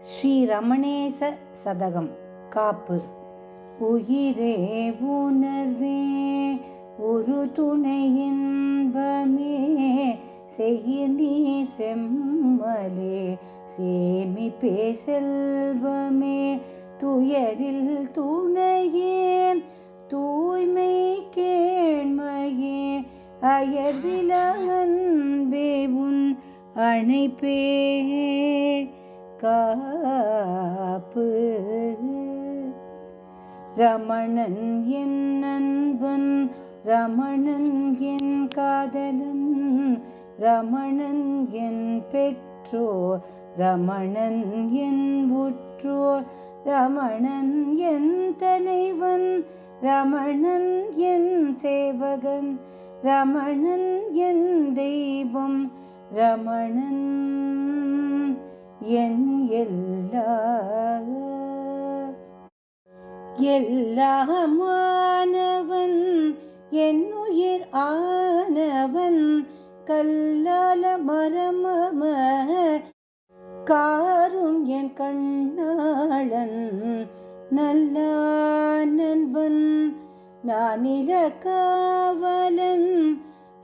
ஸ்ரீ ரமணேச சதகம் காப்பு. உயிரே உணர்வே ஒரு துணை இன்பமே செய்ய நீ செம்மலே சேமிப்பே செல்வமே துயரில் துணையே தூய்மை கேண்மையே அயர்வில அன்பே உன் அணைப்பே காப்பு. ரமணன் என் நண்பன், ரமணன் என் காதலன், ரமணன் என் பெற்றோர், ரமணன் என் உற்றோர், ரமணன் என் தலைவன், ரமணன் என் சேவகன், ரமணன் என் தெய்வம், ரமணன் என் எல்லாமானவன், என் உயிர் ஆனவன், கல்லால மரமம காரும் என் கண்ணாளன், நல்ல நண்பன், நான் காவலன்,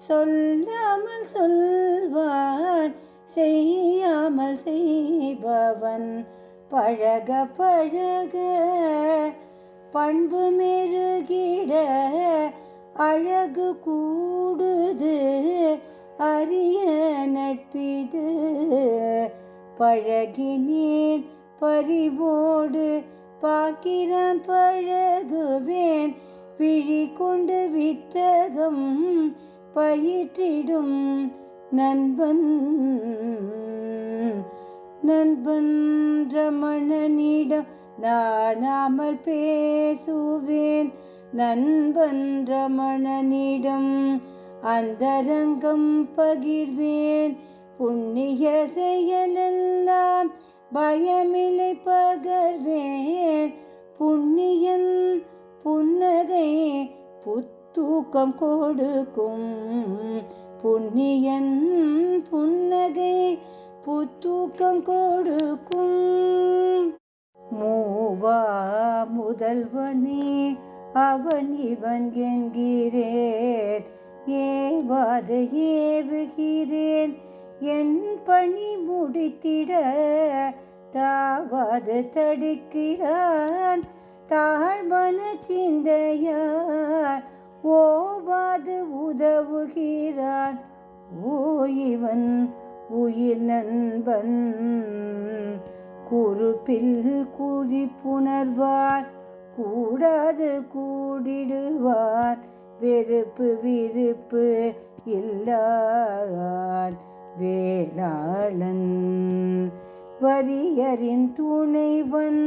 சொல்லாமல் சொல்வான், செய்யாமல் செய்பவன், பழக பழக பண்பு மெருகிட அழகு கூடுது அரிய நட்பிது, பழகினேன் பறிவோடு பார்க்கிறான் பழகுவேன், விழி கொண்டு வித்தகம் பயிற்றிடும் நண்பன் நண்பன். ரமணனிடம் நானாமல் பேசுவேன், நண்பன் ரமணனிடம் அந்தரங்கம் பகிர்வேன், புண்ணிய செயலெல்லாம் பயமில்லை பகர்வேன், புண்ணியன் புன்னகை புத்தூக்கம் கொடுக்கும், புண்ணியன் புன்னகை புத்தூக்கம் கொடுக்கும். மூவா முதல்வனே அவன் இவன் என்கிறேன், ஏவாது ஏவுகிறேன், என் பணி முடித்திட தாவாது தடுக்கிறான், தாழ்மன சிந்தையார் ஓவாது உதவுகிறான், ஓ இவன் உயிர் நண்பன். குறுப்பில் குறிப்புணர்வார் கூடாது கூடிடுவார், வெறுப்பு விருப்பு இல்லான் வேளாளன், வரியரின் துணைவன்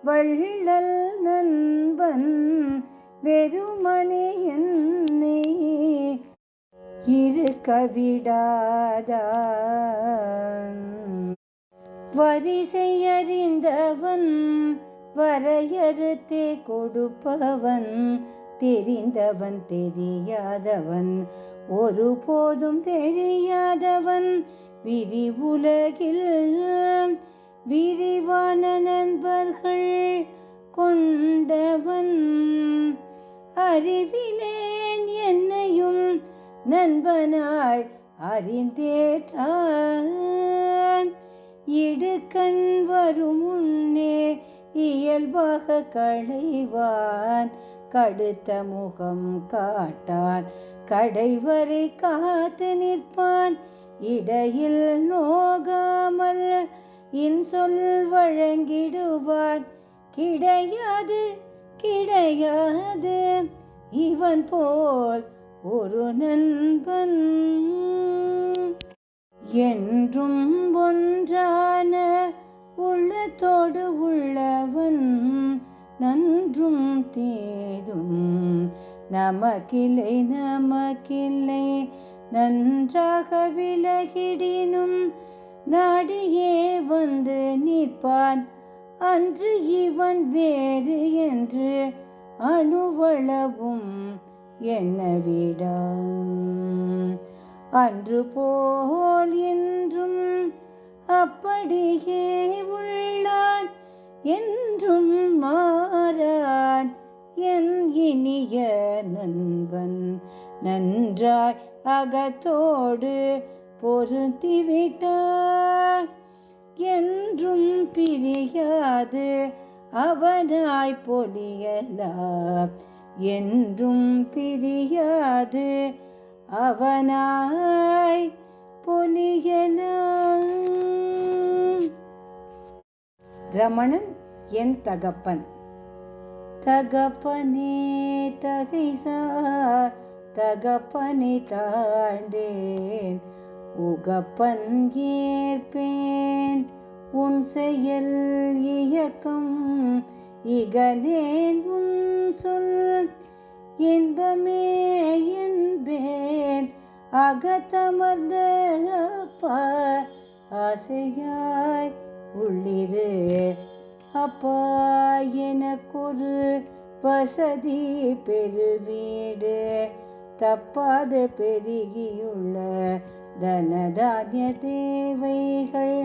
வள்ளல் நண்பன், வெறுமனே என்னை இருக்க விடாதான், வரிசை அறிந்தவன் வரையறுத்தே கொடுப்பவன், தெரிந்தவன் தெரியாதவன் ஒருபோதும் தெரியாதவன், விரிவுலகில் விரிவான நண்பர்கள் கொண்டவன், அறிவிலேன் என்னையும் நண்பனாய் அறிந்தேற்றான், இடுக்கண் வரும் முன்னே இயல்பாக களைவான், கடுத்த முகம் காட்டான், கடைவரை காத்து நிற்பான், இடையில் நோகாமல் இன்சொல் வழங்கிடுவான், கிடையாது கிடையாது இவன் போல் ஒரு நண்பன், என்றும் ஒன்றான உள்ளத்தோடு உள்ளவன், நன்றும் தீதும் நமக்கில்லை நமக்கில்லை, நன்றாக விலகிடினும் நாடியே வந்து நிற்பான், அன்று இவன் வேறு என்று அணுவளவும் எண்ணவிடான், அன்று போல் என்றும் அப்படியே உள்ள என்றும் மாறான் என் இனிய நண்பன். நன்றாய் அகத்தோடு பொருத்திவிட்டார் என்றும் பிரியாது அவனாய் பொலியலாம். என்றும் பிரியாது அவனாய் பொலியலாம். ரமணன் என் தகப்பன். தகப்பனே தகைசார் தகப்பனை தாழ்ந்தேன், உகப்பன் ஏற்பேன் உன் செயல் இயக்கம். இகலேன் உன் சொல் இன்பமே என்பேன், அகத்தமர்ந்த அப்பா ஆசையாய் உள்ளிரு. அப்பா எனக்கொரு வசதி பெருவீடு, தப்பாது பெருகியுள்ள தனதானிய தேவைகள்.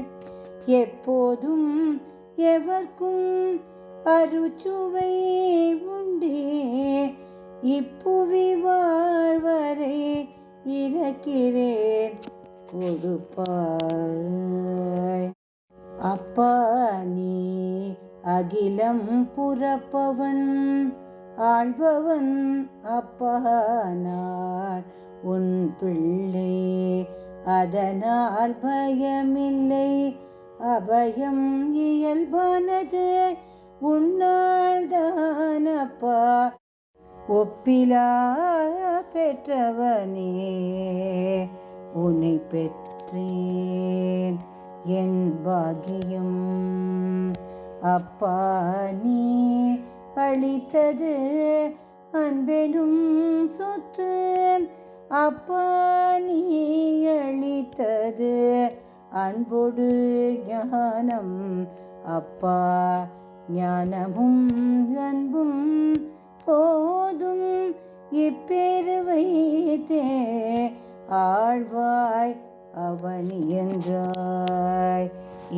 எப்போதும் எவர்க்கும் அருச்சுவை உண்டே, இப்புவி வாழ்வரை இருக்கிறேன் கொடுப்பாய். அப்பா நீ அகிலம் புறப்பவன் ஆள்பவன், அப்பா நான் உன் பிள்ளை. அதனால் பயமில்லை, அபயம் இயல்பானது உன்னால்தான் அப்பா. ஒப்பிலா பெற்றவனே உன்னை பெற்றேன் என் பாக்கியம். அப்பா நீ அளித்தது அன்பெனும் சொத்து, அப்பா நீ அளித்தது அன்போடு ஞானம். அப்பா ஞானமும் அன்பும் போதும், இப்பேறு வைத்தே ஆழ்வாய் அவனி என்றாய்.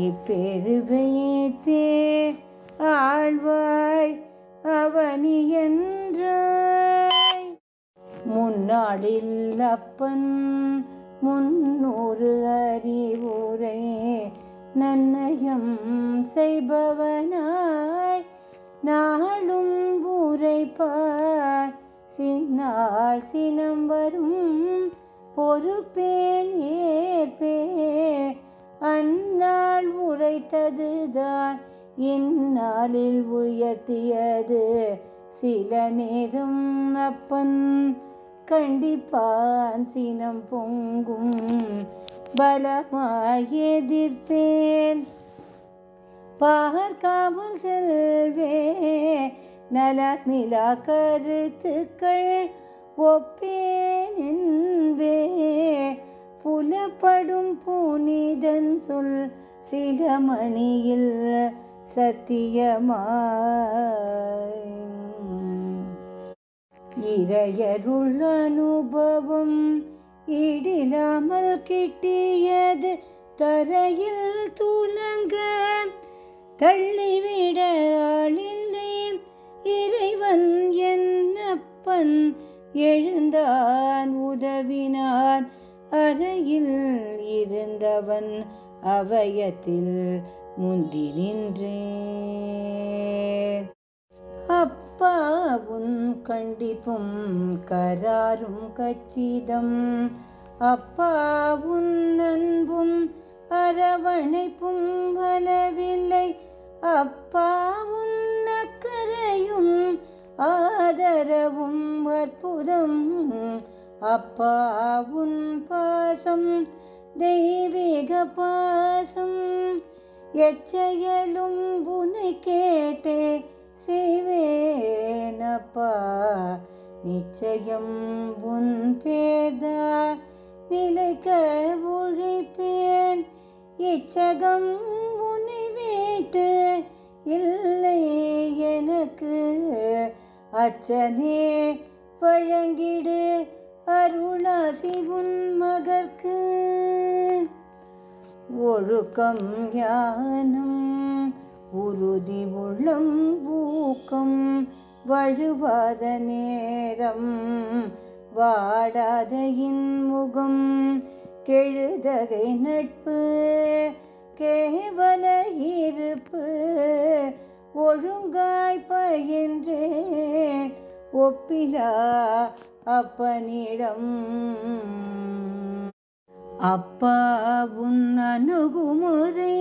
இப்பேறு வைத்தே ஆழ்வாய் அவனி என்றாய். முன்னாளில் அப்பன் 300 அறிவுரை நன்னயம் செய்பவனாய் நாளும் உரைப்பார். சின்னால் சினம் வரும் பொறுப்பேன் ஏற்பே, அந்நாள் உரைத்ததுதான் இந்நாளில் உயர்த்தியது. சில நேரம் அப்பன் கண்டிப்பான், சினம் பொங்கும் பலமாய் எதிர்ப்பேன். பார்க்காமல் செல்வே நலமிலா கருத்துக்கள் ஒப்பேன் என்பே, புலப்படும் புனிதன் சொல் சில மணியில் சத்தியமாய். இறையருள் அனுபவம் இடிலாமல் கிட்டியது, தரையில் துலங்க தள்ளிவிட ஆளில்லை. இறைவன் என்னப்பன் எழுந்தான் உதவினான், அறையில் இருந்தவன் அவயத்தில் முந்தி நின்றேன். அப்பா உன் கண்டிப்பும் கராரும் கச்சிதம், அப்பா உன் அன்பும் அரவணைப்பும் அளவில்லை. அப்பா உன் அக்கறையும் ஆதரவும் அற்புதம், அப்பா உன் பாசம் தெய்வீக பாசம். எச்செயலும் உன்னை கேட்டே செய்வேன் அப்பா, நிச்சயம் உன் பேர்தான் நிலைக்க உழைப்பேன். இச்சகம் உன்னை வீட்டு இல்லை எனக்கு, அச்சனே வழங்கிடு அருளாசி உன் மகற்கு. ஒழுக்கம் ஞானம் உறுதி உறுதி உள்ளம் ஊக்கம் வழுவாத நேரம் வாடாத இன்முகம் கெழுதகை நட்பு கேவல இருப்பு ஒழுங்காய் பயின்றேன் ஒப்பிலா அப்பனிடம். அப்பா உன் அணுகுமுறை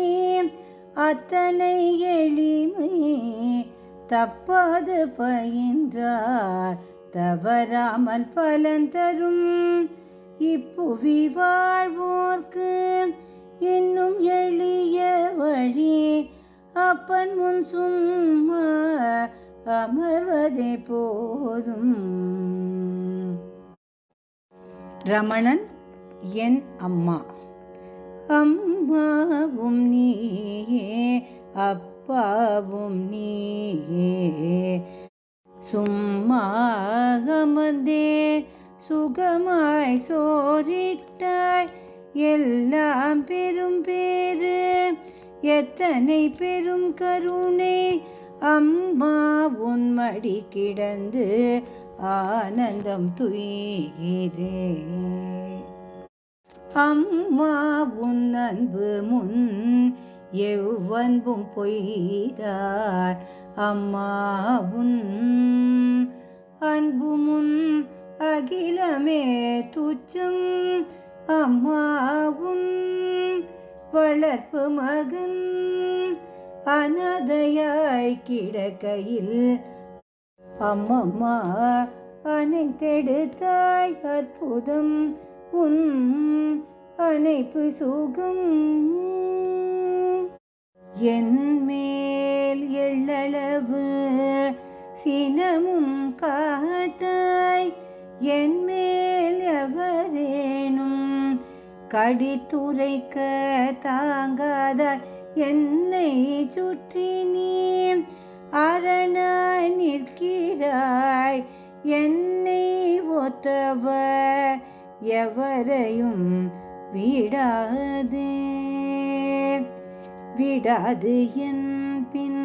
அத்தனை எளிமை தப்பாது பயின்றார் தவறாமல் பலன் தரும் இப்புவி வாழ்வோர்க்கு இன்னும் எளிய வழி அப்பன் முன் சும்மா அமர்வதே போதும். ரமணன் என் அம்மா. அம்மாவும் நீயே அப்பாவும் நீயே சும்மா அமர்ந்தே சுகமாய் சோறிட்டாய் எல்லாம் பெரும் பேறு எத்தனை பெரும் கருணை அம்மா உன் மடி கிடந்து ஆனந்தம் துயிரே. அம்மா உன் அன்பு முன் எவ்வன்பும் பொய்தார் அம்மா உன் அன்பு முன் அகிலமே துச்சம் அம்மா உன் வளர்ப்பு மகன் அனாதையாய் கிடக்கையில் அம்மம்மா அணைத்தெடுத்தாய் அற்புதம் உன் அணைப்பு சுகம். என் மேல் எள்ளளவு சினமும் காட்டாய் என் மேல் எவரேனும் கடித்துரைக்க தாங்காத என்னை சுற்றி நீ அரணாய் நிற்கிறாய் என்னை ஒத்தவர் எவரையும் விடாது என் பின்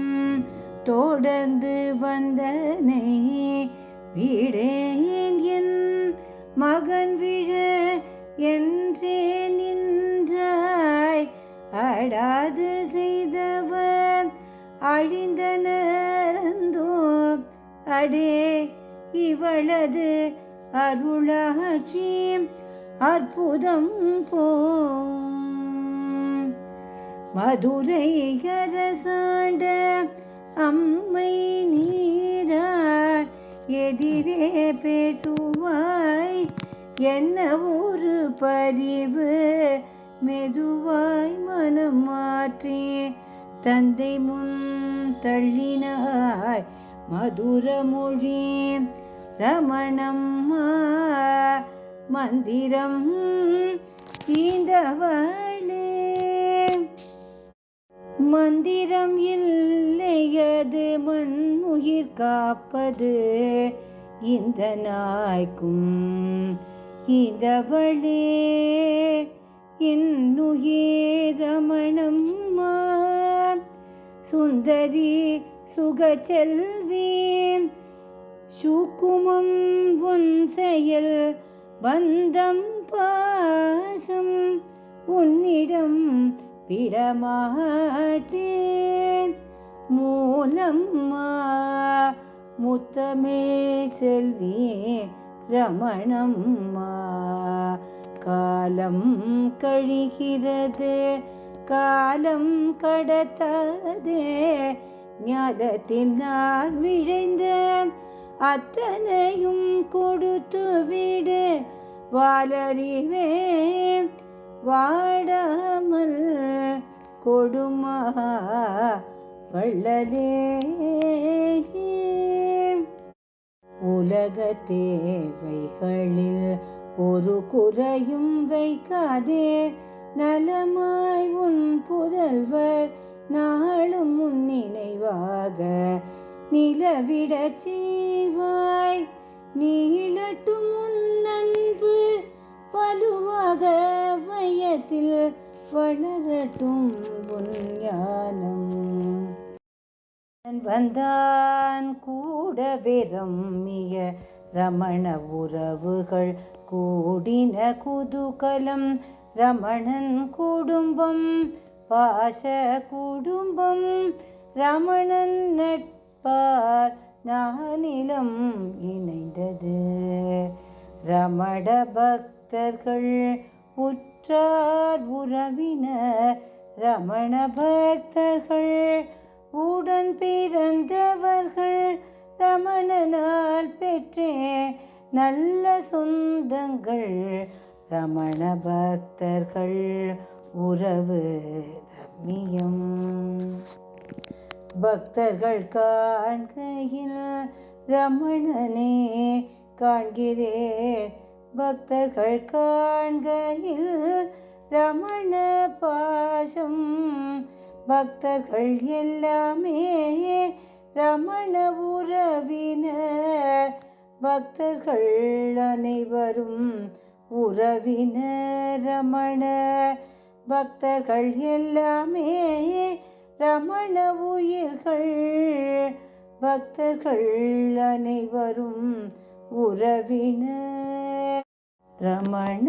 தொடர்ந்து வந்தனை விடேன் என் மகன் விழ என்றே நின்றாய் அடாது செய்தவர் அழிந்தனரந்தோ அடே இவளது அருளாட்சி அற்புதம் போம். மதுரை அரசாண்ட அம்மை நீதார் எதிரே பேசுவாய் என்ன ஒரு பரிவு மெதுவாய் மனம் மாற்றி தந்தை முன் தள்ளினாய் மதுர மொழி ரமணம்மா மந்திரம் ஈந்தவளே. மந்திரம் இல்லையது மண் உயிர் காப்பது இந்த நாய்க்கும் ஈந்தவளே இன்னுயிர் ரமணம்மா சுந்தரி சுகச்செல்வி சுக்குமம் உன் செயல் பந்தம் பாசம் உன்னிடம் விடமாட்டேன் மூலம்மா முத்தமே செல்வி ரமணம்மா. காலம் கழிகிறது காலம் கடத்தாதே ஞானத்தில் நான் விழைந்த அத்தனையும் கொடுத்து விடு வாழறிவே வாடாமல் கொடுமா வள்ளலே. உலக தேவைகளில் ஒரு குறையும் வைக்காதே நலமாய் உன் புதல்வர் நாளும் உன் நினைவாக நிலவிடச் செய்வாய் நீளட்டும் உன் அன்பு வலுவாக வயத்தில் வளரட்டும் உன் ஞானம். வந்தான் கூடவே ரம்மிய ரமண உறவுகள் கூடின குதூகலம் ரமணன் குடும்பம் பாச குடும்பம் ரமணன் நட்பார் நானிலம் இணைந்தது. ரமண பக்தர்கள் உற்றார் உறவினர் ரமண பக்தர்கள் உடன் பிறந்தவர்கள் ரமணனால் பெற்றே நல்ல சொந்தங்கள் ரமண பக்தர்கள் உறவு ரம்மியம். பக்தர்கள் காண்கையில் ரமணனே காண்கிறேன் பக்தர்கள் காண்கையில் ரமண பாசம் பக்தர்கள் எல்லாமே ரமண உறவினர் பக்தர்கள் அனைவரும் உறவினர் ரமண பக்தர்கள் எல்லாமே ரமண உயிர்கள் பக்தர்கள் அனைவரும் உறவினர் ரமண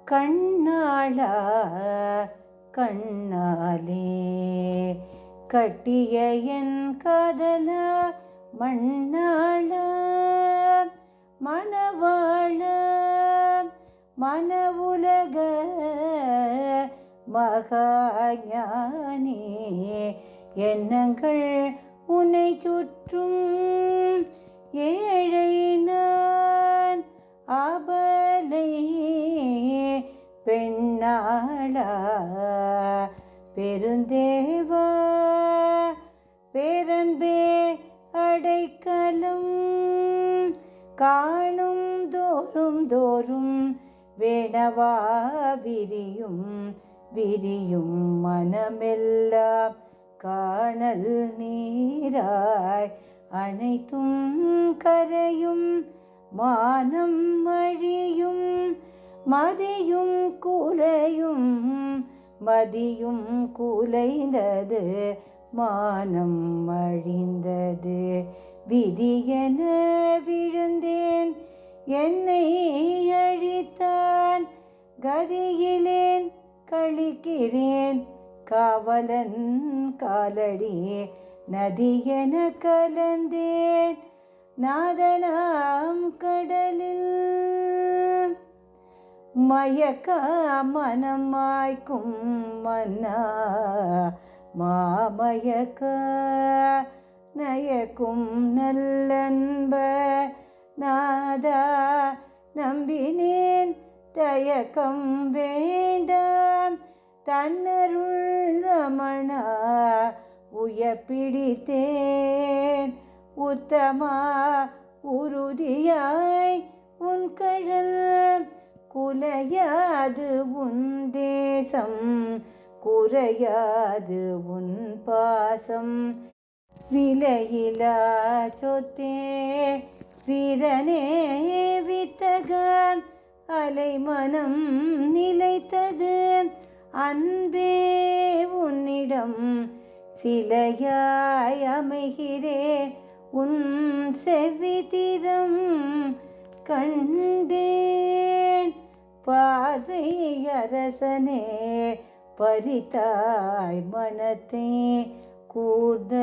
கண்ணாளா கண்ணாலே கட்டிய என் காதலா மண்ணாள மணவாள மன உலக மகாஞானே எண்ணங்கள் உன்னை சுற்றும் ஏழை நான் அபலை பெண்ணாளா பெருந்தேவா பேரன்பே அடைக்கலம் காணும் தோறும் தோறும் வேணவா விரியும் விரியும் மனமெல்லாம் காணல் நீராய் அனைத்தும் கரையும் மானம் அழியும் மதியும் கூலையும் மதியும் கூலைந்தது மானம் அழிந்தது விதியென விழுந்தேன் என்னை அழித்தான் கதியிலேன் கழிக்கிறேன் காவலன் காலடி நதியென கலந்தேன் நாதனாம் கடலில் மயக்க மனம் மாய்க்கும் மன்னா மாமயக்க நயக்கும் நல்லன்ப நாதா நம்பினேன் தயக்கம் வேண்டாம் தன்னருள் ரமணா உயப்பிடித்தேன் உத்தமா உறுதியாய் உன் கழல் குலையாது உன் தேசம் குறையாது உன் பாசம் விலையிலா சொத்தே வீரனே வித்தகன் அலைமனம் நிலைத்தது அன்பே உன்னிடம் சிலையாய் அமைகிறேன் உன் செவ்விதிரம் கண்டேன் பார்வை அரசனே பறித்தாய் மனத்தை கூர்ந்த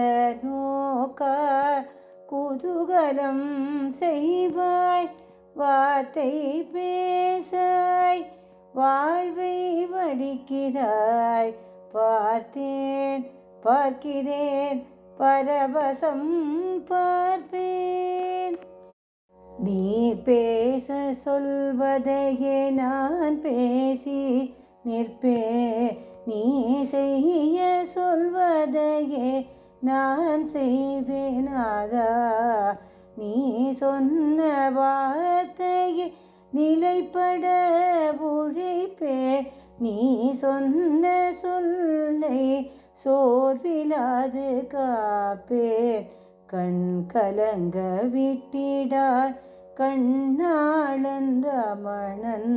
நோக்கா குதூகலம் செய்வாய் வார்த்தை பேசாய் வாழ்வை வடிக்கிறாய் பார்த்தேன் பார்க்கிறேன் பரவசம் பார்ப்பேன் நீ பேச சொல்வதையே நான் பேசி நிற்பேன் நீ செய்ய சொல்வதையே நான் செய்வேனாதா நீ சொன்ன வார்த்தையை நிலைப்பட உழைப்பே நீ சொன்ன சொல்லை சோர்விலாது காப்பேன் கண் கலங்க விட்டிடார் கண்ணாளன் ரமணன்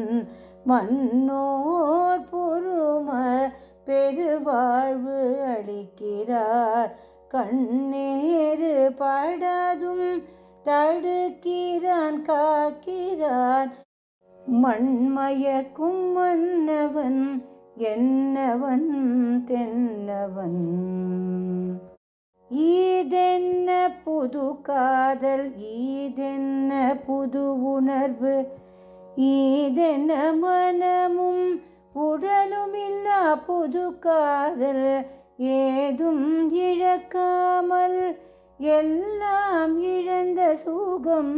மன்னோர் பொறும பெருவாழ்வு அளிக்கிறார். கண்ணேறு படாதும் தடுக்கிறான் காக்கிறான். மண்மயக்கும் மன்னவன் என்னவன் தென்னவன். ஈதென்ன புது காதல் ஈதென்ன புது உணர்வு. ஈதென்ன மனமும் உடலுமில்லா புது காதல். ஏதும் இழக்காமல் எல்லாம் இழந்த சுகம்.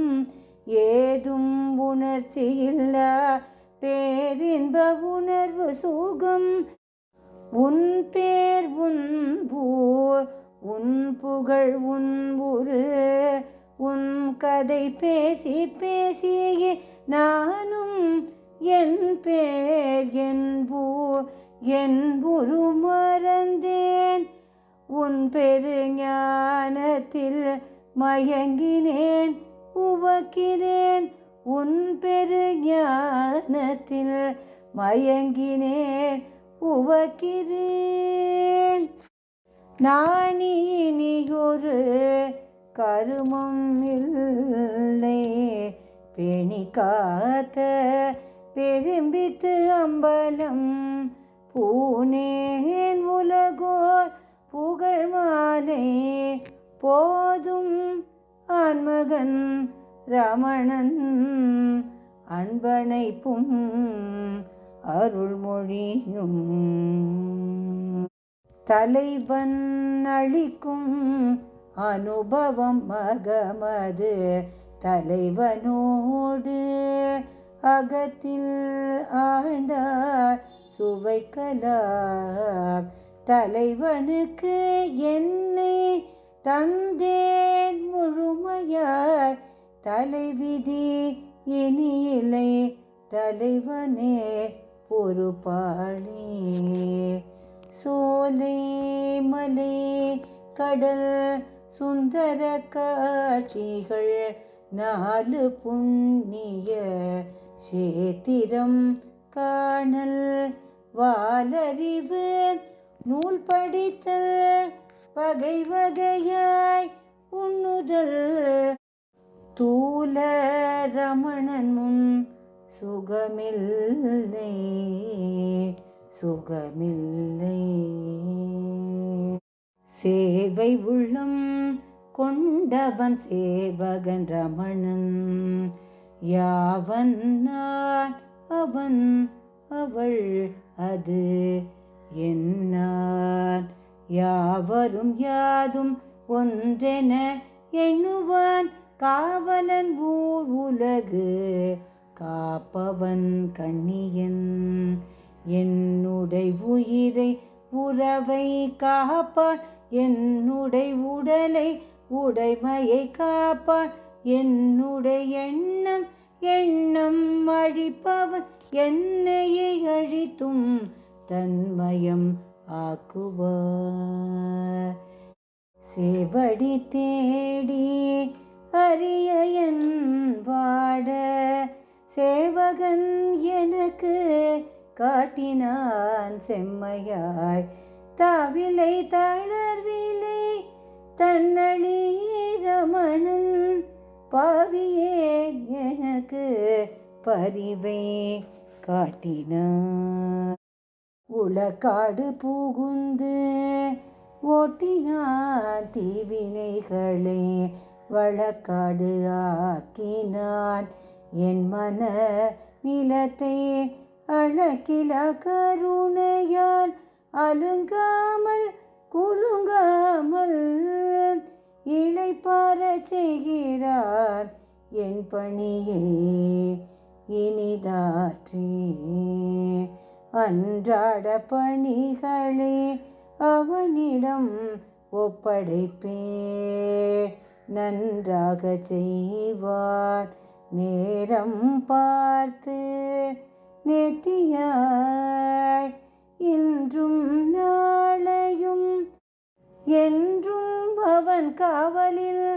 ஏதும் உணர்ச்சியில்லா பேரின்ப உணர்வு சுகம். உன் பேர் உன் ஊர் உன் புகழ் உன் ஊரு. உன் கதை பேசி பேசியே நானும் என் பேர் என் ஊர் என் உரு மறந்தேன். உன் பெரு ஞானத்தில் மயங்கினேன் உவக்கிறேன். உன் பெரு ஞானத்தில் மயங்கினேன் உவக்கிறேன். நானி இனியொரு கருமம் இல்லை பேணி காத்த பெரும்பித்து அம்பலம். பூனேன் உலகோர் புகழ் மாலை போதும் ஆன்மகன் ரமணன் அன்பனைப்பும் அருள்மொழியும். தலைவன் அளிக்கும் அனுபவம் மகமது. தலைவனோடு அகத்தில் ஆழ்ந்தார் சுவைக்கலாம். தலைவனுக்கு என்னை தந்தேன் முழுமையாய். தலைவிதி இனி இல்லை தலைவனே பொறுப்பாளி. சோலை மலை கடல் சுந்தர காட்சிகள். 4 புண்ணிய சேத்திரம் காணல். வாலறிவு நூல் படித்தல் வகை வகையாய் உண்ணுதல். தூல ரமணன் முன் சுகமில்லை சுகமில்லை. சேவை உள்ளம் கொண்டவன் சேவகன் ரமணன். யாவன் நான் அவன் அவள் அது என்னான். யாவரும் யாதும் ஒன்றென எண்ணுவான். காவலன் ஊர் உலகு காப்பவன் கண்ணியன். என்னுடைய உயிரை உறவை காப்பான். என்னுடைய உடலை உடைமையை காப்பான். என்னுடைய எண்ணம் எண்ணம் அழிப்பவன். என்னையை அழித்தும் தன்மயம் ஆக்குவார். சேவடி தேடி அரிய என் வாட. சேவகன் எனக்கு காட்டினான் செம்மையாய். தாவிலை தளர்விலை தன்னழி ரமணன். பாவியே எனக்கு பரிவை காட்டினார். உளக்காடு புகுந்து ஓட்டினான் தீவினைகளை. வழக்காடு ஆக்கினான் என் மன நிலத்தை. அழகில கருணையால் அலுங்காமல் குலுங்காமல் இளைப்பார செய்கிறார் என் பணியை இனிதாற்றி. அன்றாட பணிகளை அவனிடம் ஒப்படைப்பே. நன்றாக செய்வார் நேரம் பார்த்து நேர்த்தியாய். இன்றும் நாளையும் என்றும் அவன் காவலில்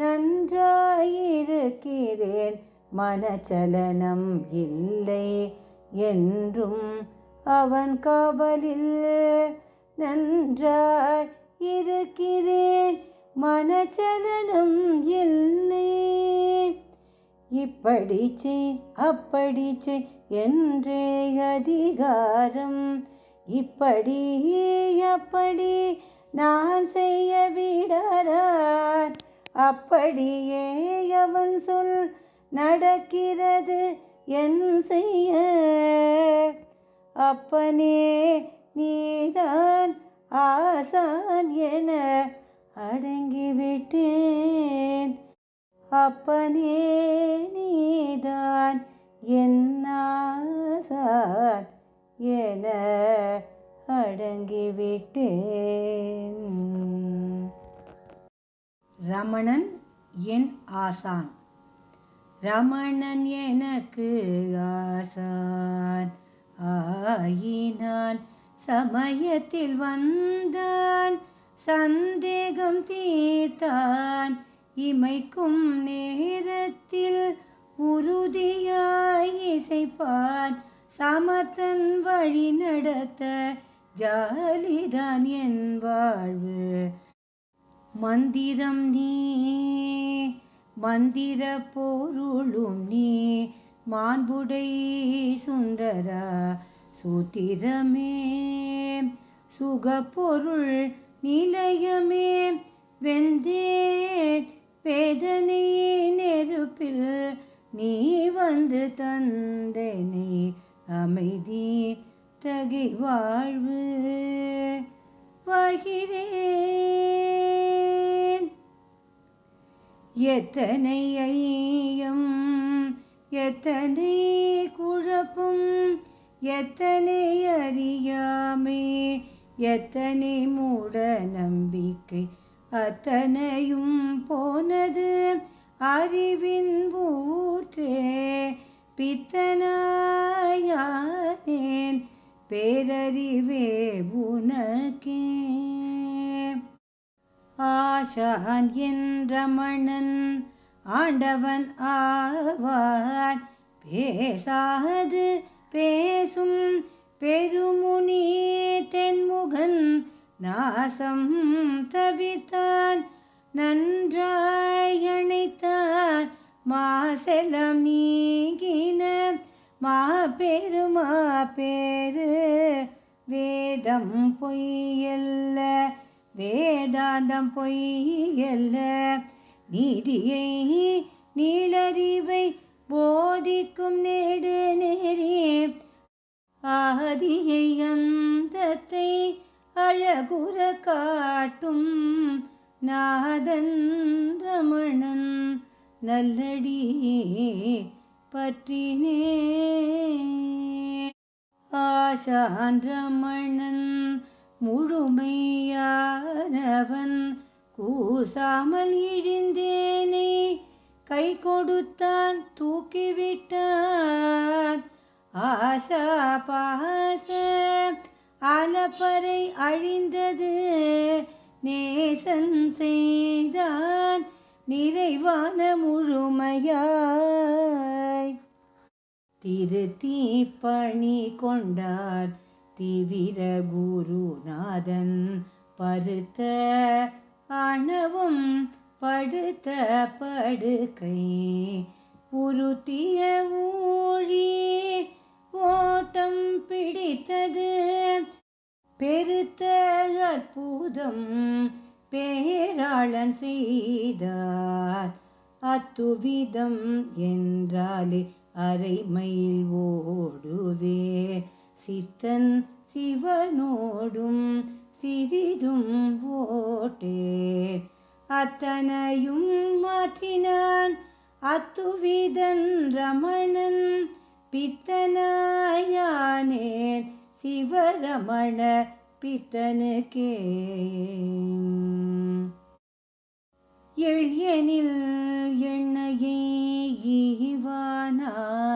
நன்றாயிருக்கிறேன். மனச்சலனம் இல்லை என்றும் அவன் காவலில் நன்றாய் இருக்கிறேன், மனச்சலனம் இல்லை. இப்படி செய் அப்படி செய் என்றே அதிகாரம், இப்படி அப்படி நான் செய்ய விடாரான். அப்படியே அவன் சொல் நடக்கிறது என் செய்ய. அப்பனே நீதான் ஆசான் என அடங்கிவிட்டேன். அப்பனே நீதான் என் ஆசான் என அடங்கிவிட்டேன். ரமணன் என் ஆசான். ரமணன் எனக்கு ஆசான் ஆயினான், சமயத்தில் வந்தான், சந்தேகம் தீர்த்தான், இமைக்கும் நேரத்தில் உறுதியாய் இசைப்பான், சமத்தன் வழி நடத்த ஜாலிதான் என் வாழ்வு. மந்திரம் நீ மந்திர பொருளும் நீ, மாண்புடை சுந்தரா சூத்திரமே, சுகப்பொருள் நிலையமே, வெந்தேன் வேதனை நெருப்பில் நீ வந்து தந்தனை அமைதி தகை வாழ்வு வாழ்கிறேன். எத்தனை ஐயம் எத்தனை குழப்பம், எத்தனை அறியாமை, எத்தனை மூட நம்பிக்கை, அத்தனையும் போனது அறிவின் ஊற்றே. பித்தனாயானேன் பேரறிவே உனக்கே. ஆசான் என் ரமணன் ஆண்டவன் ஆவான், பேசாது பேசும் பெருமுனி தென்முகன் நாசம் தவித்தான், நன்றாய் அணைத்தான், மாசெல்லாம் நீங்கின மாபெரு மாபேரு. வேதம் பொய்யல்ல வேதாந்தம் பொய்யல்ல, நீதியை நீளறிவை போதிக்கும் நெடு நெறி, ஆதியை அந்தத்தை அழகுற காட்டும் நாதன் ரமணன் நல்லடி பற்றினே. ஆசான் ரமணன் முழுமையானவன், கூசாமல் இழிந்தேனை கை கொடுத்தான் தூக்கிவிட்டான், ஆசா பாச அலப்பறை அழிந்தது, நேசன் செய்தான் நிறைவான முழுமையாய். திருத்தி பணி கொண்டார் தீவிர குருநாதன், பருத்த அணவும் படுத்த படுக்கை, உருத்திய ஊழி ஓட்டம் பிடித்தது, பெருத்த அற்புதம் பேராளன் செய்தார். அத்துவிதம் என்றாலே அரைமையில் ஓடுவேன், சித்தன் சிவனோடும் சிறிதும் ஓட்டேன். அத்தனையும் மாற்றினான் அத்துவிதன் ரமணன், பித்தனாயானேன் சிவரமண பித்தனுக்கே. எளியனில் எண்ணெயை ஈவானாசார்,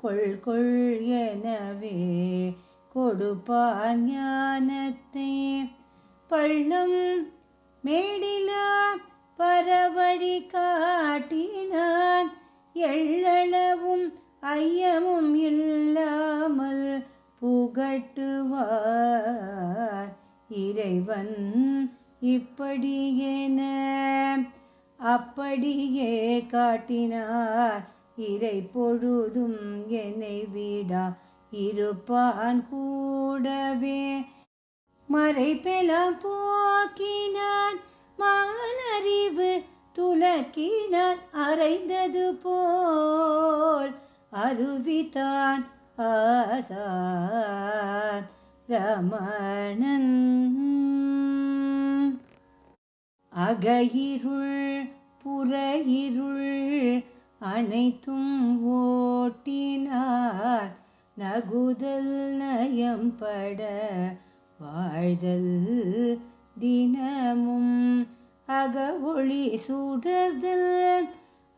கொள் கொள் எனவே கொடுப்பான் ஞானத்தை. பள்ளம் மேடிலா பரவழி காட்டினான், எள்ளளவும் ஐயமும் இல்லாமல் புகட்டுவார் இறைவன் இப்படியென அப்படியே காட்டினார் இறை பொழுதும் என்னை விடா இருப்பான் கூடவே மறைப்பெல்லாம் போக்கினான் மானறிவு துலக்கினான் அறைந்தது போல் அருவித்தான் ஆசான் ரமணன் அகையிருள் புறையிருள் அனைத்தும் ஓட்டினார் நகுதல் நயம்பட வாழ்தல் தினமும் அகவொளி சுடர்தல்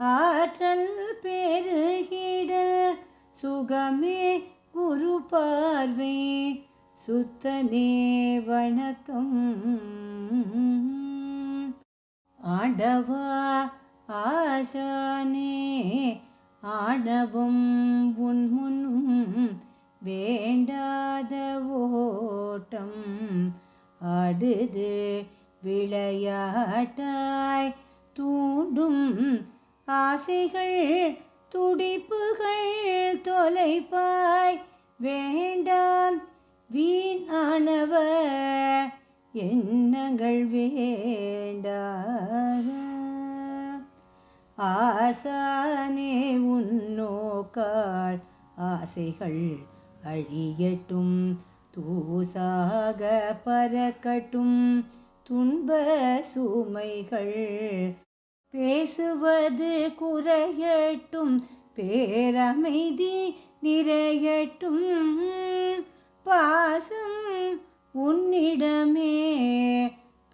ஆற்றல் பெருகிடல் சுகமே குரு பார்வை சுத்தனே வணக்கம் ஆண்டவா ஆசானே ஆணவம் உன்முன்னும் வேண்டாத ஓட்டம் ஆடுது விளையாட்டாய் தூண்டும் ஆசைகள் துடிப்புகள் தொலைப்பாய் வேண்டாம் வீண் ஆணவ எண்ணங்கள் வேண்டாக ஆசானே உன்னோக்காள் ஆசைகள் அழியட்டும் தூசாக பறக்கட்டும் துன்ப சுமைகள் பேசுவது குறையட்டும் பேரமைதி நிறையட்டும் பாசம் உன்னிடமே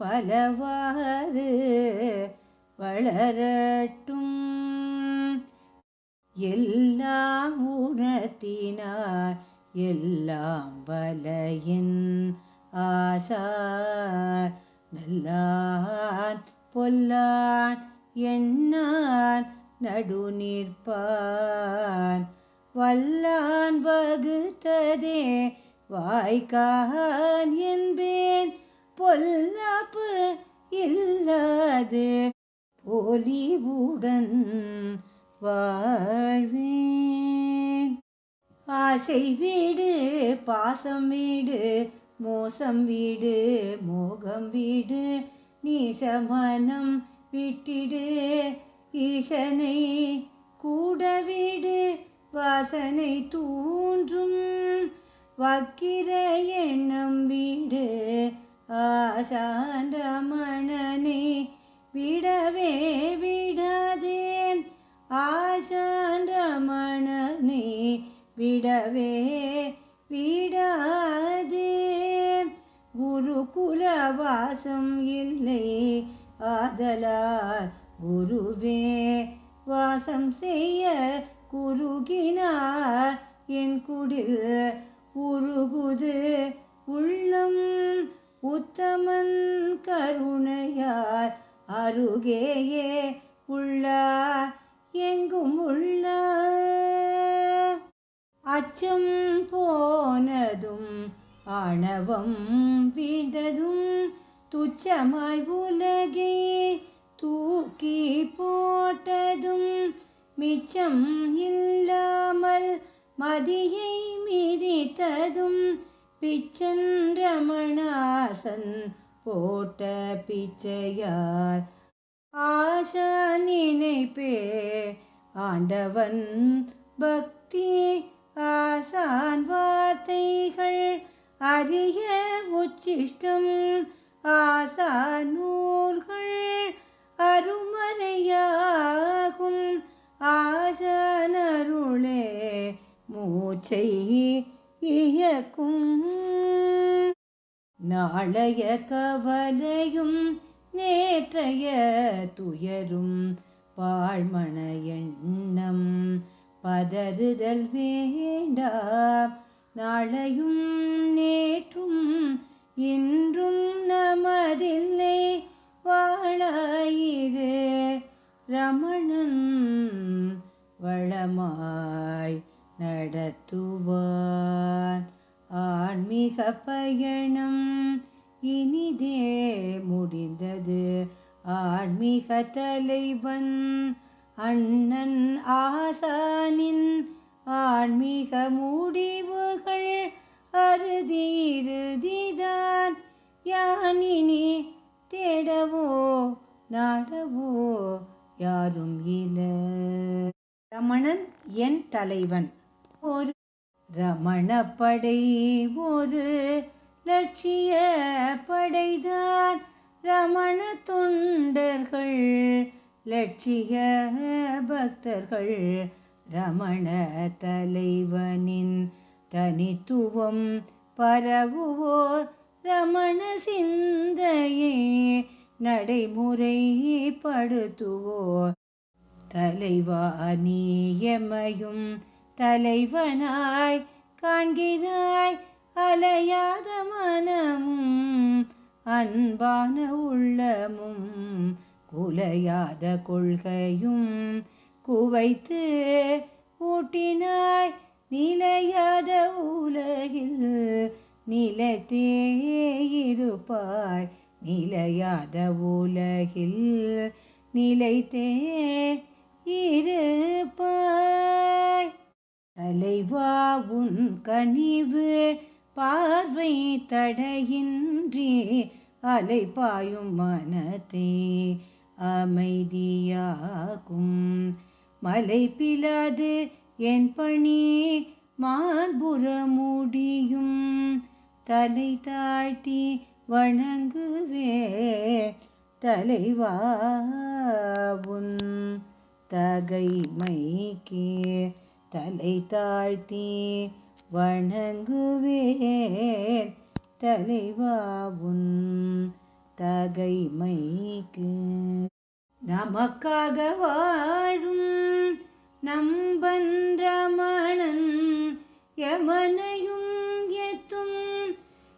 பலவாறு வளரட்டும் எல்லாம் உணர்த்தினார் எல்லாம் வலையின் ஆசார் நல்லான் பொல்லான் எண்ணான் நடு நிற்பான் வல்லான் வகுத்ததே வாய்க்கால் என்பேன் பொல்லாப்பு இல்லாது பொலிவுடன் வாழ்வேன் ஆசை வீடு பாசம் வீடு மோசம் வீடு மோகம் வீடு நீசமனம் விட்டிடு ஈசனை கூட வீடு வாசனை தூன்றும் வக்கிர எண்ணம் வீடு ஆசான் ரமணனை விடவே விடாதே ஆசான் ரமணனை விடவே விடாதே குருகுல வாசம் இல்லை ஆதலால் குருவே வாசம் செய்ய குருகினார் என் குடில் உருகுது உள்ளம் உத்தமன் கருணையார் அருகேயே உள்ளார் எங்கும் உள்ளார் அச்சம் போனதும் ஆணவம் விடதும் துச்சமாய் உலகை தூக்கி போட்டதும் மிச்சம் இல்லாமல் மதியை மிதித்ததும் பிச்சன் ரமணாசன் போட்ட பிச்சையார் ஆசா நினைப்பே ஆண்டவன் பக்தி ஆசான் வார்த்தைகள் அரிய உச்சிஷ்டம் ஆசா நூல்கள் அருமறையாகும் ஆசான் அருளே மூச்சை இயக்கும் நாளைய கவலையும் நேற்றைய துயரும் பாழ்மன எண்ணம் பதறுதல் வேண்டாம் நாளையும் நேற்றும் இன்றும் நமதில்லை வாழாயிரு ரமணன் வளமாய் நடத்துவான். ஆன்மீக பயணம் இனிதே முடிந்தது. ஆன்மீக தலைவன் அண்ணன் ஆசானின் ஆன்மீக முடிவுகள் அறுதி இறுதிதான். யானினி தேடவோ நாடவோ யாரும் இல. ரமணன் என் தலைவன். ஒரு ரமணப்படை ஒரு லட்சிய படைதான். ரமண தொண்டர்கள் லட்சிய பக்தர்கள். ரமண தலைவனின் தனித்துவம் பரவுவோர் ரமண சிந்தையை நடைமுறைப்படுத்துவோர். தலைவா நீ எமையும் தலைவனாய் காண்கிறாய். அலையாத மனமும் அன்பான உள்ளமும் குலையாத கொள்கையும் குவைத்து ஊட்டினாய். நிலையாத உலகில் நிலைத்தே இருப்பாய். நிலையாத உலகில் நிலைத்தே இருப்பாய். தலைவா உன் கனிவு பார்வை தடையின்றி அலைபாயும் மனத்தை அமைதியாக்கும். மலை பிலாது என் பணி மார்புற முடியும். தலை தாழ்த்தி வணங்குவே தலைவா உன் தகைமைக்கே. தலை தாழ்த்தி வணங்குவேன் தலைவா உன் தகைமைக்கு. நமக்காக வாழும் நம்பன் ரமணன் யமனையும் எத்தும்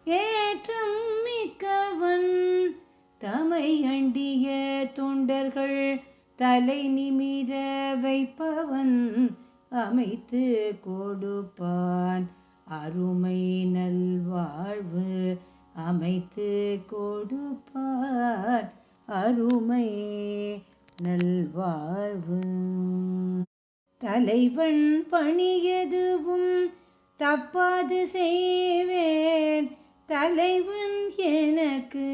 ஏற்றம் மிக்கவன். தமை அண்டிய தொண்டர்கள் தலை நிமிர வைப்பவன். அமைத்து கொடுப்பான் அருமை நல்வாழ்வு. அமைத்து கொடுப்பான் அருமை நல்வாழ்வு. தலைவன் பணி எதுவும் தப்பாது செய்வேன். தலைவன் எனக்கு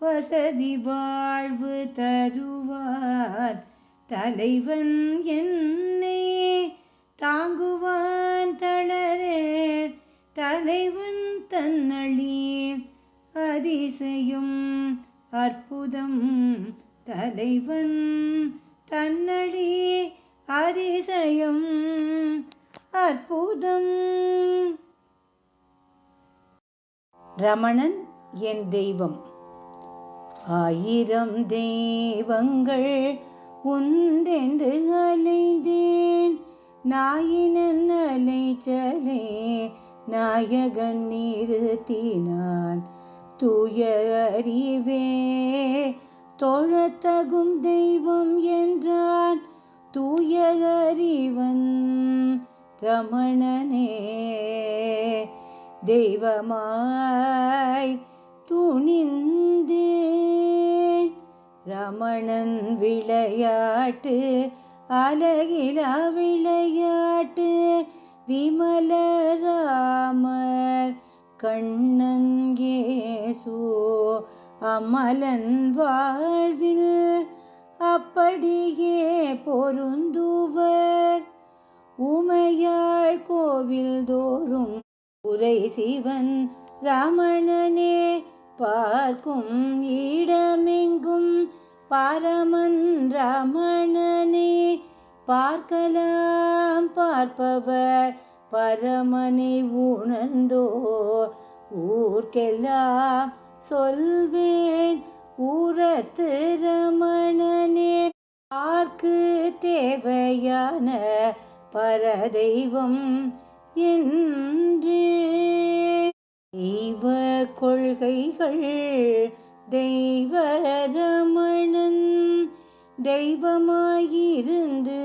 வசதி வாழ்வு தருவார். தலைவன் என்னை தாங்குவான் தளரேன். தலைவன் தன்னழி அதிசயம் அற்புதம். தலைவன் தன்னழி அதிசயம் அற்புதம். ரமணன் என் தெய்வம். ஆயிரம் தெய்வங்கள் ஒன்றென்று அலைந்தேன். நாயினன் அலைச்சலே நாயகன் நிறுத்தினான். தூய அறிவே தொழத்தகும் தெய்வம் என்றான். தூய அறிவன் ரமணனே தெய்வமாய் துணிந்தேன். ரமணன் விளையாட்டு அழகிலா விளையாட்டு. விமல ராமர் கண்ணன் இயேசு அமலன் வாழ்வில் அப்படியே பொருந்துவர். உமையாள் கோவில் தோறும் உரை சிவன் ரமணனே பார்க்கும் இடமெங்கும் பரமன் ரமணனே. பார்க்கலாம் பார்ப்பவர் பரமனை உணர்ந்தோர். ஊர்க்கெல்லாம் சொல்வேன் ஊரத்து ரமணனே. ஆர்க்கு தேவையான பரதெய்வம் என்று. தெய்வ கொள்கைகள் தெய்வ ரமணன் தெய்வமாயிருந்து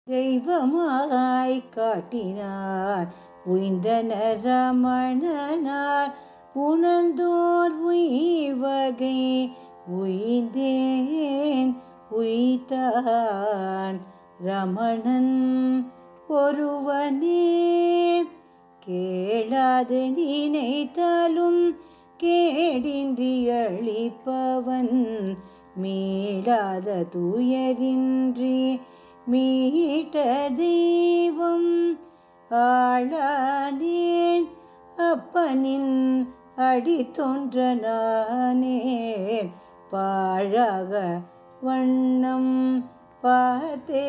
தெய்வமாய் காட்டினார் உய்ந்தனர் ரமணனார் உணர்ந்தோர் உய்வகை உய்ந்தேன் உய்தான் ரமணன் ஒருவனே. கேளாது நினைத்தாலும் கேடின்றி அளிப்பவன் மீளாத துயரின்றி மீட்ட தெய்வம் ஆளானேன் அப்பனின் அடி தோன்ற நானேன் பாழாக வண்ணம் பார்த்தே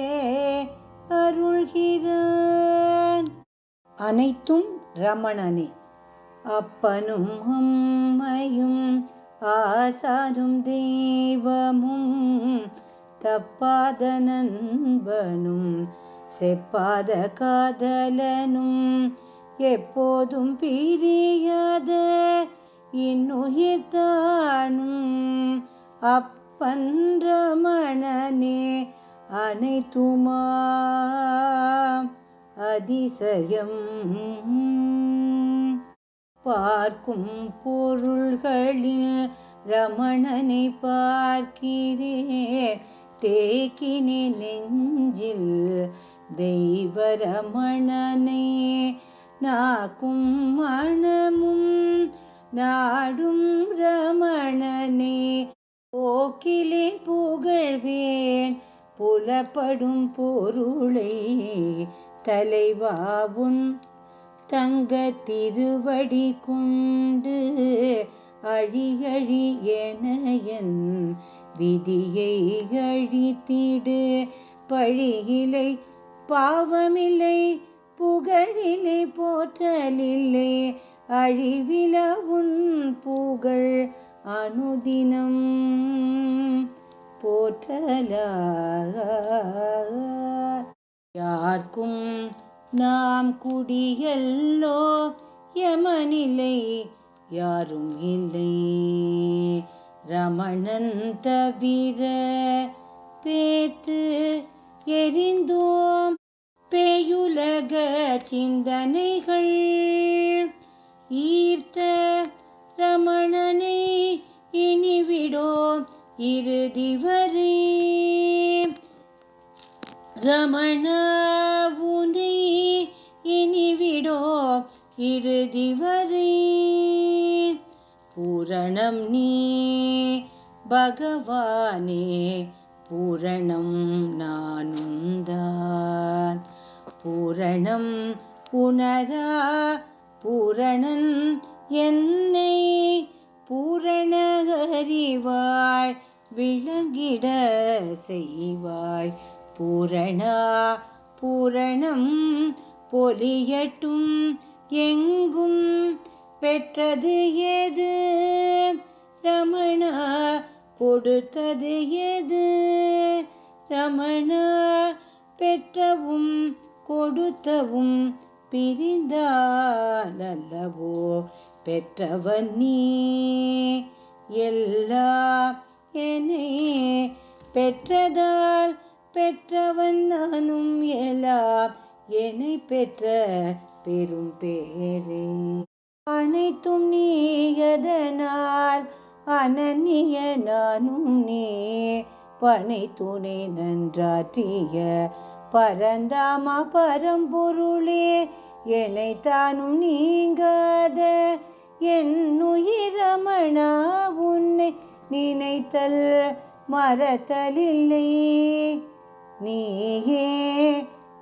அருள்கிறான். அனைத்தும் ரமணனே. அப்பனும் அம்மையும் ஆசாரும் தெய்வமும் தப்பாத நண்பனும் செப்பாத காதலனும் எப்போதும் பிரியாத இன்னுயிர் தானும் அப்பன் ரமணனே அனைத்துமாம் அதிசயம். பார்க்கும் பொருள்களில் ரமணனை பார்க்கிறேன் தேக்கினேன் நெஞ்சில் தெய்வ ரமணனை நாக்கும் மனமும் நாடும் ரமணனை போக்கிலேன் புகழ்வேன் புலப்படும் பொருளை தலைவாவுன் தங்க திருவடி கொண்டு அழியழி என என் விதியை அழித்திடு. பழியிலை பாவமில்லை புகழிலை போற்றலில்லை அழிவிலா உன் புகழ் அனுதினம் போற்றலார். யார்க்கும் நாம் குடியல்லோ யமனில்லை யாரும் இல்லை ரமணன் தவிர பேத்து எரிந்தோம் பேயுலக சிந்தனைகள் ஈர்த்த ரமணனை இனிவிடோம் இறுதி வரை. ரமண உனை இனிவிடோம் இறுதி வரை. பூரணம் நீ பகவானே பூரணம் நானும்தான். பூரணம் உணரா பூரணன் என்னை பூரண அறிவாய் விளங்கிட செய்வாய். பூரணா பூரணம் பொலியட்டும் எங்கும் பெற்றது எது ரமணா கொடுத்தது எது ரமணா பெற்றவும் கொடுத்தவும் பிரிந்தாலல்லவோ பெற்றவன் நீ எல்லாம் என்னை பெற்றதால் பெற்றவன் நானும் எல்லாம் என்னை பெற்ற பெரும் பேரே. அனைத்தும் நீயதனால் அனன்ய நானும் நீ பனை துணை நன்றாற்றிய பரந்தாமா பரம்பொருளே என்னை தானும் நீங்காத என்னுயிர் ரமணா உன்னை நினைத்தல் மறத்தலில்லை நீயே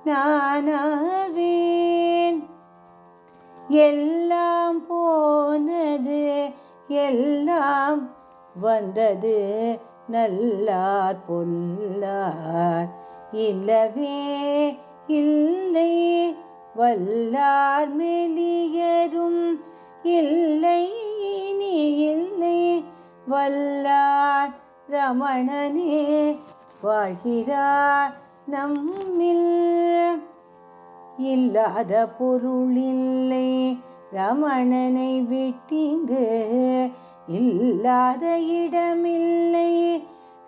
நானாவேன். எல்லாம் போனது எல்லாம் வந்தது நல்லார் பொல்லார் இல்லவே இல்லை வல்லார் மெலியரும் இல்லை இனி இல்லை வல்லார் ரமணனே வாழ்கிறார் நம்மில். இல்லாத பொருளில்லை ரமணனை விட்டிங்கு இல்லாத இடமில்லை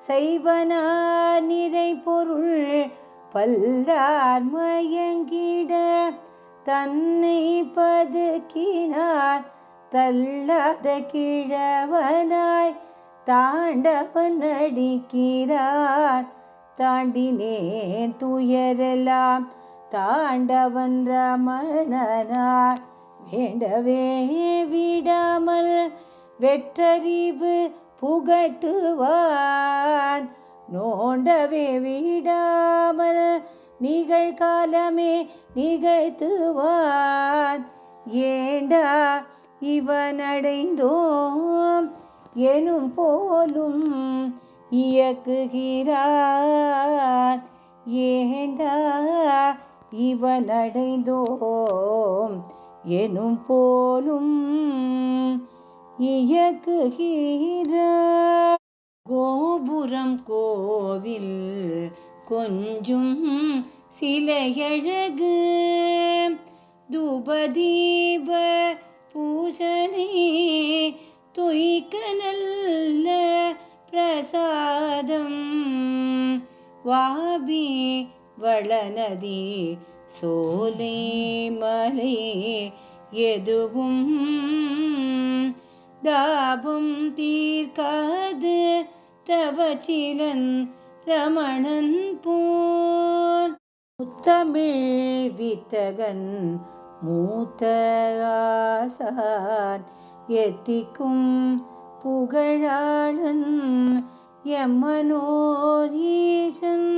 செய்வனார் நிறை பொருள் பல்லார் மயங்கிட தன்னை பதுக்கினார் தள்ளாத கிழவனாய் தாண்டவன் நடிக்கிறார். தாண்டினேன் துயரெல்லாம் தாண்டவன் ரமணனார் வேண்டவே விடாமல் வெற்றறிவு புகட்டுவான். நோண்டவே விடாமல் நிகழ்காலமே நிகழ்த்துவான். ஏண்டா இவனடைந்தோம் எனும் போலும் இயக்குகிறான். ஏண்டா இவனடைந்தோம் எனும் போலும் இயக்குகிறான். கோபுரம் கோவில் கொஞ்சும் சிலையழகு தூபதீப பூசனை தொய்க்க நல்ல பிரசாதம். வாபி வளநதி சோலை மலை எதுவும் தாபம் தீர்க்காது தவச்சிலன் ரமணன் போல். முத்தமிழ் வித்தகன் மூத்த ஆசான் எத்திக்கும் புகழாளன் எம்மனோர் ஈசன்.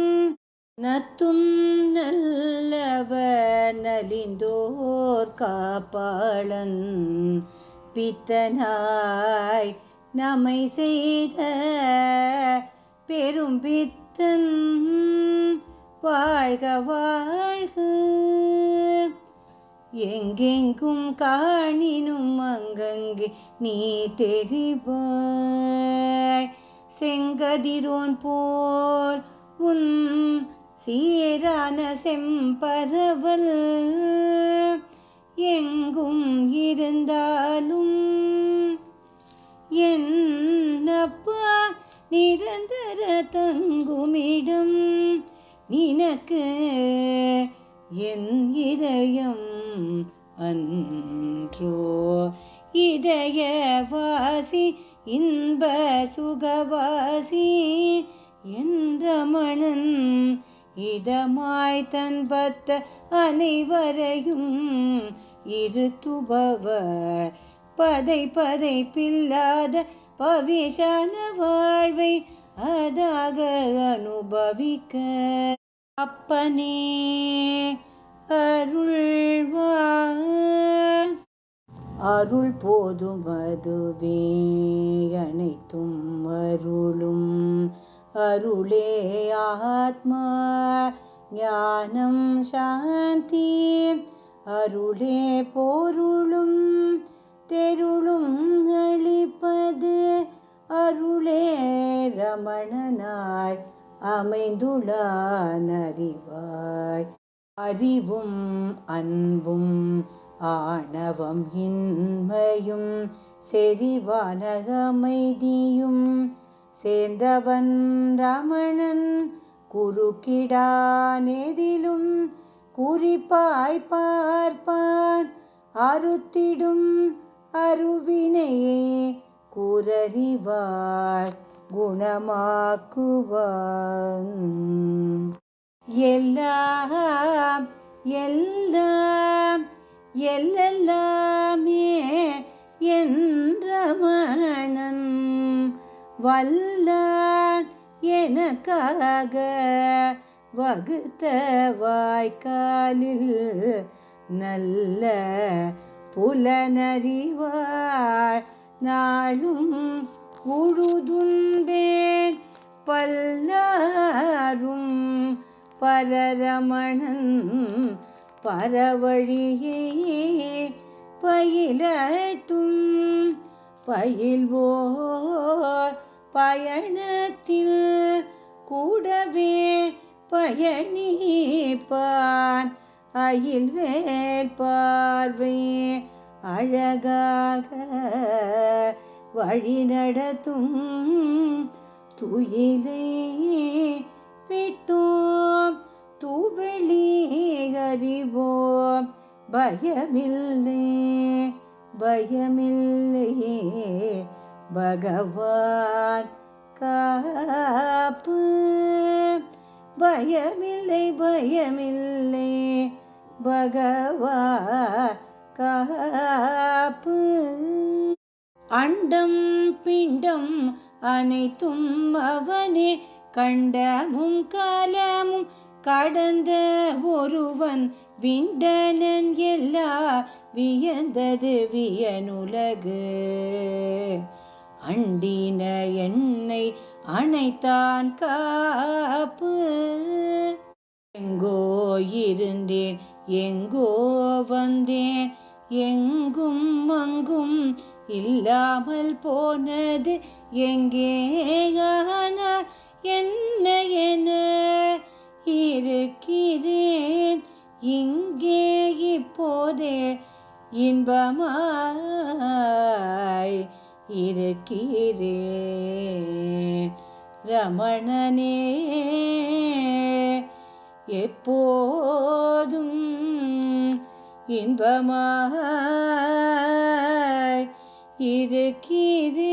நத்தும் நல்லவர் நலிந்தோர் காப்பாளன் பித்தனாய் நம்மை செய்த பெரும் பித்தன் வாழ்க வாழ்க. எங்கெங்கும் காணினும் அங்கங்கே நீ தெரிவாய். செங்கதிரோன் போல் உன் சீரான செம்பரவல் எங்கும் இருந்தாலும் என்னப்பா நிரந்தர தங்குமிடம் நினக்கு என் இதயம் அன்றோ. இதயவாசி இன்ப சுகவாசி என் ரமணன் இதமாய் தன் பத்த அனைவரையும் இருத்துபவர் பதை பதைப்பில்லாத பவிஷான வாழ்வை அதாக அனுபவிக்க. அப்பனே அருள்வார் அருள் போதும் அதுவே அனைத்தும் அருளும். அருளே ஆத்மா ஞானம் சாந்தி அருளே பொருளும் தெருளும் அளிப்பது. அருளே ரமணனாய் அமைந்துள்ளான் அறிவாய். அறிவும் அன்பும் ஆணவம் இன்மையும் செறிவான அமைதியும் சேர்ந்தவன் ரமணன் குறுக்கிடானெதிலும் குறிப்பாய் பார்ப்பான். அறுத்திடும் அருவினையே கூறறிவார் குணமாக்குவான். எல்லாம் எல்லாம் எல்லெல்லாமே என் ரமணன் வல்லான் எனக்காக வகுத்த வாய்க்காலில் நல்ல புலனறிவாள் நாளும் உழுதுண்டேன் பல்லாரும் பரரமணன் பரவழியே பயிலட்டும். பயில்வோர் பயணத்தில் கூடவே பயணிப்பான். அயில்வேல் பார்வை அழகாக வழி நடத்தும். துயிலை விட்டோம் தூவெளி அறிவோம் பயமில்லை பயமில்லையே பகவான் காப்பு பயமில்லை பயமில்லை பகவான் காப்பு அண்டம் பிண்டம் அனைத்தும் அவனே கண்டமும் காலமும் கடந்த ஒருவன் விண்டனன் எல்லா வியந்தது வியனுலகு அண்டின என்னை அணைத்தான் காப்பு எங்கோ இருந்தேன் எங்கோ வந்தேன் எங்கும் அங்கும் இல்லாமல் போனது எங்கேயான என்ன என இருக்கிறேன் இங்கே இப்போதே இன்பமாய் இருக்கிறேன் ரமணனே எப்போதும் இன்பமாய் இருக்கிறேன்.